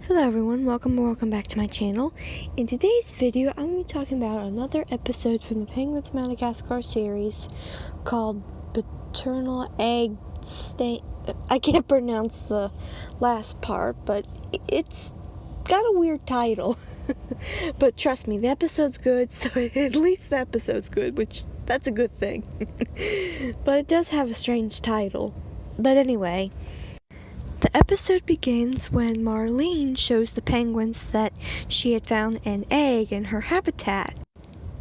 Hello everyone, welcome back to my channel. In today's video, I'm going to be talking about another episode from the Penguins of Madagascar series called Paternal Egg-Stinct. I can't pronounce the last part, but it's got a weird title. But trust me, the episode's good, so at least the episode's good, which that's a good thing. But it does have a strange title. But anyway, the episode begins when Marlene shows the penguins that she had found an egg in her habitat.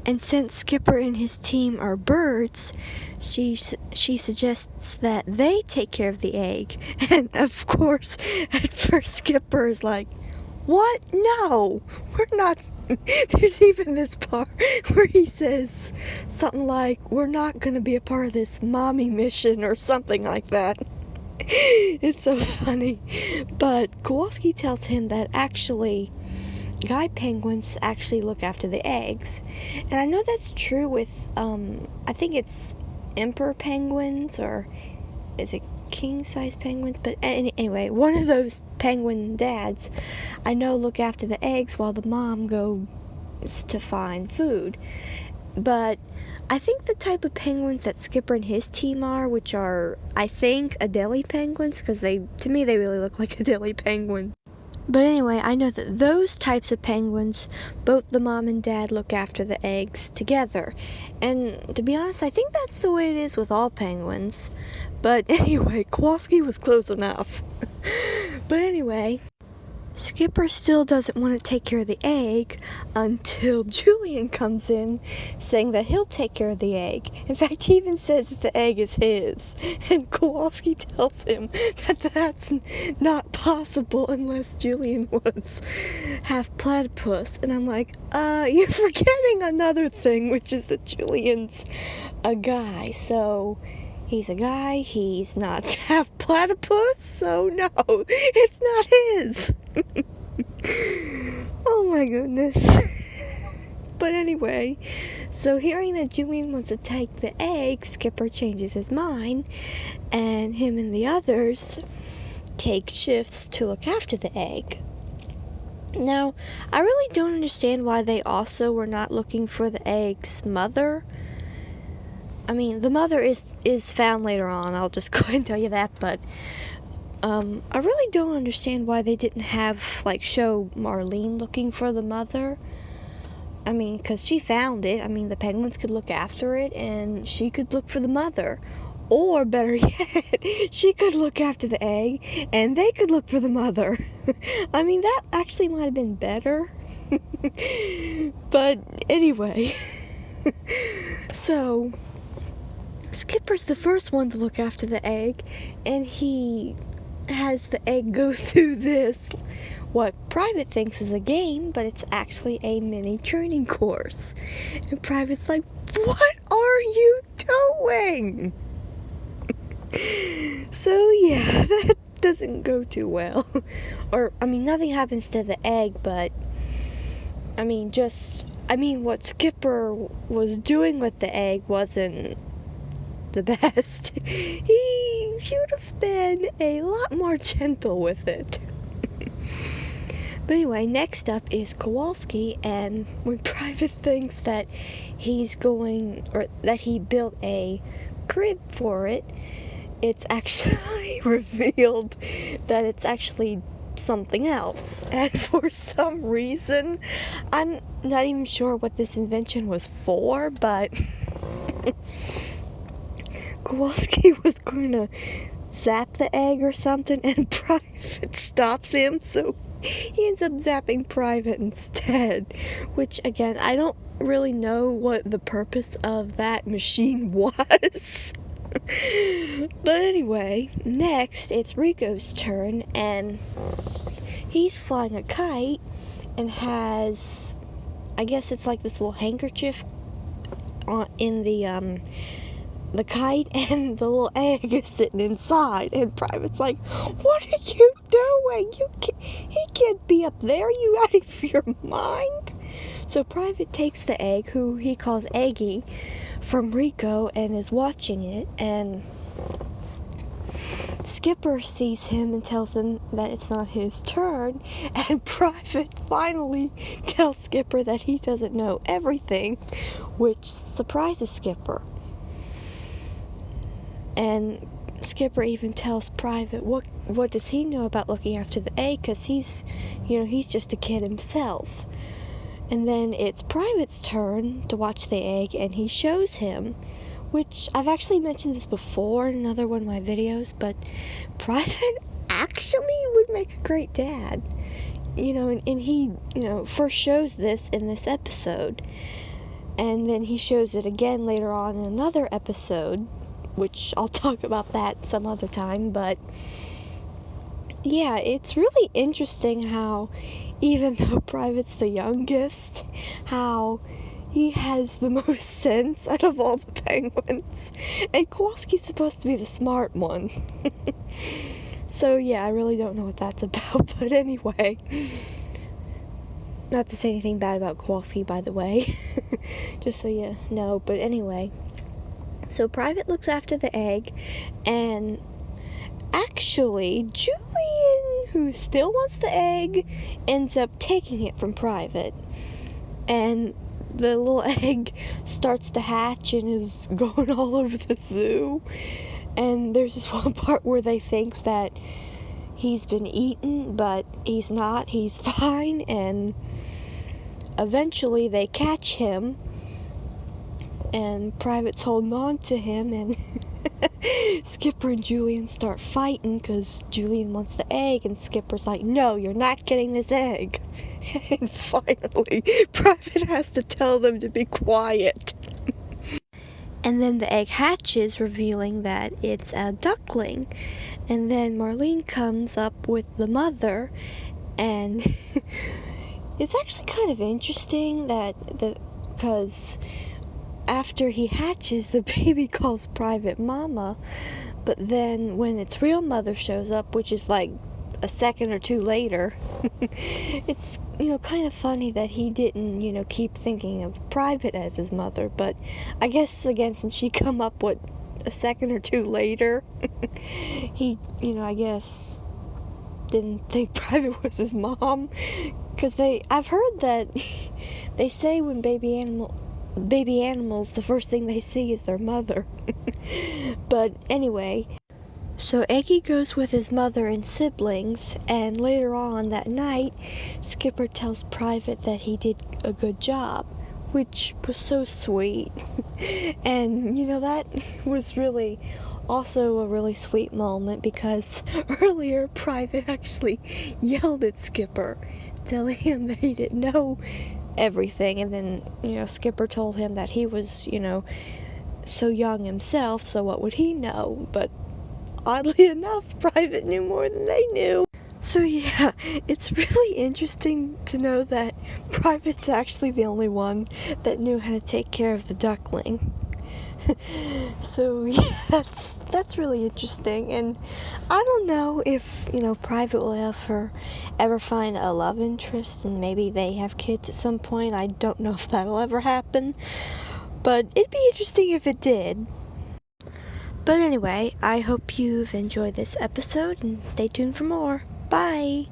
And since Skipper and his team are birds, she suggests that they take care of the egg. And of course, at first Skipper is like, "What? No, we're not." There's even this part where he says something like, "We're not going to be a part of this mommy mission," or something like that. It's so funny. But Kowalski tells him that actually guy penguins actually look after the eggs. And I know that's true with I think it's emperor penguins, or is it king size penguins? But anyway, one of those penguin dads I know look after the eggs while the mom goes to find food. But I think the type of penguins that Skipper and his team are, which are, I think, Adelie penguins, because to me they really look like Adelie penguin. But anyway, I know that those types of penguins, both the mom and dad look after the eggs together. And to be honest, I think that's the way it is with all penguins. But anyway, Kowalski was close enough. But anyway, Skipper still doesn't want to take care of the egg until Julian comes in saying that he'll take care of the egg. In fact, he even says that the egg is his. And Kowalski tells him that that's not possible unless Julian was half platypus. And I'm like, you're forgetting another thing, which is that Julian's a guy. So he's a guy, he's not half platypus, so no, it's not his. Oh my goodness. But anyway, so hearing that Julian wants to take the egg, Skipper changes his mind, and him and the others take shifts to look after the egg. Now, I really don't understand why they also were not looking for the egg's mother. I mean, the mother is found later on, I'll just go ahead and tell you that, but I really don't understand why they didn't show Marlene looking for the mother. I mean, because she found it. I mean, the penguins could look after it, and she could look for the mother. Or, better yet, she could look after the egg, and they could look for the mother. I mean, that actually might have been better. But, anyway. So Skipper's the first one to look after the egg, and he has the egg go through what Private thinks is a game, but it's actually a mini training course. And Private's like, "What are you doing?" So yeah, that doesn't go too well. Or, I mean, nothing happens to the egg, but what Skipper was doing with the egg wasn't the best. He should have been a lot more gentle with it. But anyway, next up is Kowalski, and when Private thinks that he built a crib for it, it's actually revealed that it's actually something else. And for some reason, I'm not even sure what this invention was for, but Kowalski was going to zap the egg or something, and Private stops him, so he ends up zapping Private instead. Which, again, I don't really know what the purpose of that machine was. But anyway, next it's Rico's turn, and he's flying a kite and has, I guess it's like this little handkerchief in the kite, and the little egg is sitting inside, and Private's like, "What are you doing? He can't be up there. You out of your mind?" So Private takes the egg, who he calls Eggy, from Rico, and is watching it, and Skipper sees him and tells him that it's not his turn, and Private finally tells Skipper that he doesn't know everything, which surprises Skipper. And Skipper even tells Private what does he know about looking after the egg, because he's just a kid himself. And then it's Private's turn to watch the egg, and he shows him, which I've actually mentioned this before in another one of my videos, but Private actually would make a great dad. And he, first shows this in this episode, and then he shows it again later on in another episode, which I'll talk about that some other time. But yeah, it's really interesting how, even though Private's the youngest, how he has the most sense out of all the penguins, and Kowalski's supposed to be the smart one. So yeah, I really don't know what that's about, but anyway, not to say anything bad about Kowalski, by the way, just so you know. But anyway, so Private looks after the egg, and actually Julian, who still wants the egg, ends up taking it from Private, and the little egg starts to hatch and is going all over the zoo. And there's this one part where they think that he's been eaten, but he's not. He's fine, and eventually they catch him, and Private's holding on to him, and Skipper and Julian start fighting because Julian wants the egg, and Skipper's like, no, you're not getting this egg. And finally, Private has to tell them to be quiet. And then the egg hatches, revealing that it's a duckling. And then Marlene comes up with the mother, and it's actually kind of interesting because after he hatches, the baby calls Private Mama, but then when its real mother shows up, which is like a second or two later, it's kind of funny that he didn't keep thinking of Private as his mother. But I guess again, since she come up a second or two later, he I guess didn't think Private was his mom, because I've heard that they say when baby animals, the first thing they see is their mother. But anyway, so Eggy goes with his mother and siblings, and later on that night, Skipper tells Private that he did a good job, which was so sweet. And that was really also a really sweet moment, because earlier Private actually yelled at Skipper, telling him that he didn't know everything, and then Skipper told him that he was so young himself, so what would he know? But oddly enough, Private knew more than they knew. So yeah, it's really interesting to know that Private's actually the only one that knew how to take care of the duckling. So yeah, that's really interesting, and I don't know if Private will ever find a love interest, and maybe they have kids at some point. I don't know if that'll ever happen, but it'd be interesting if it did. But anyway, I hope you've enjoyed this episode, and stay tuned for more. Bye!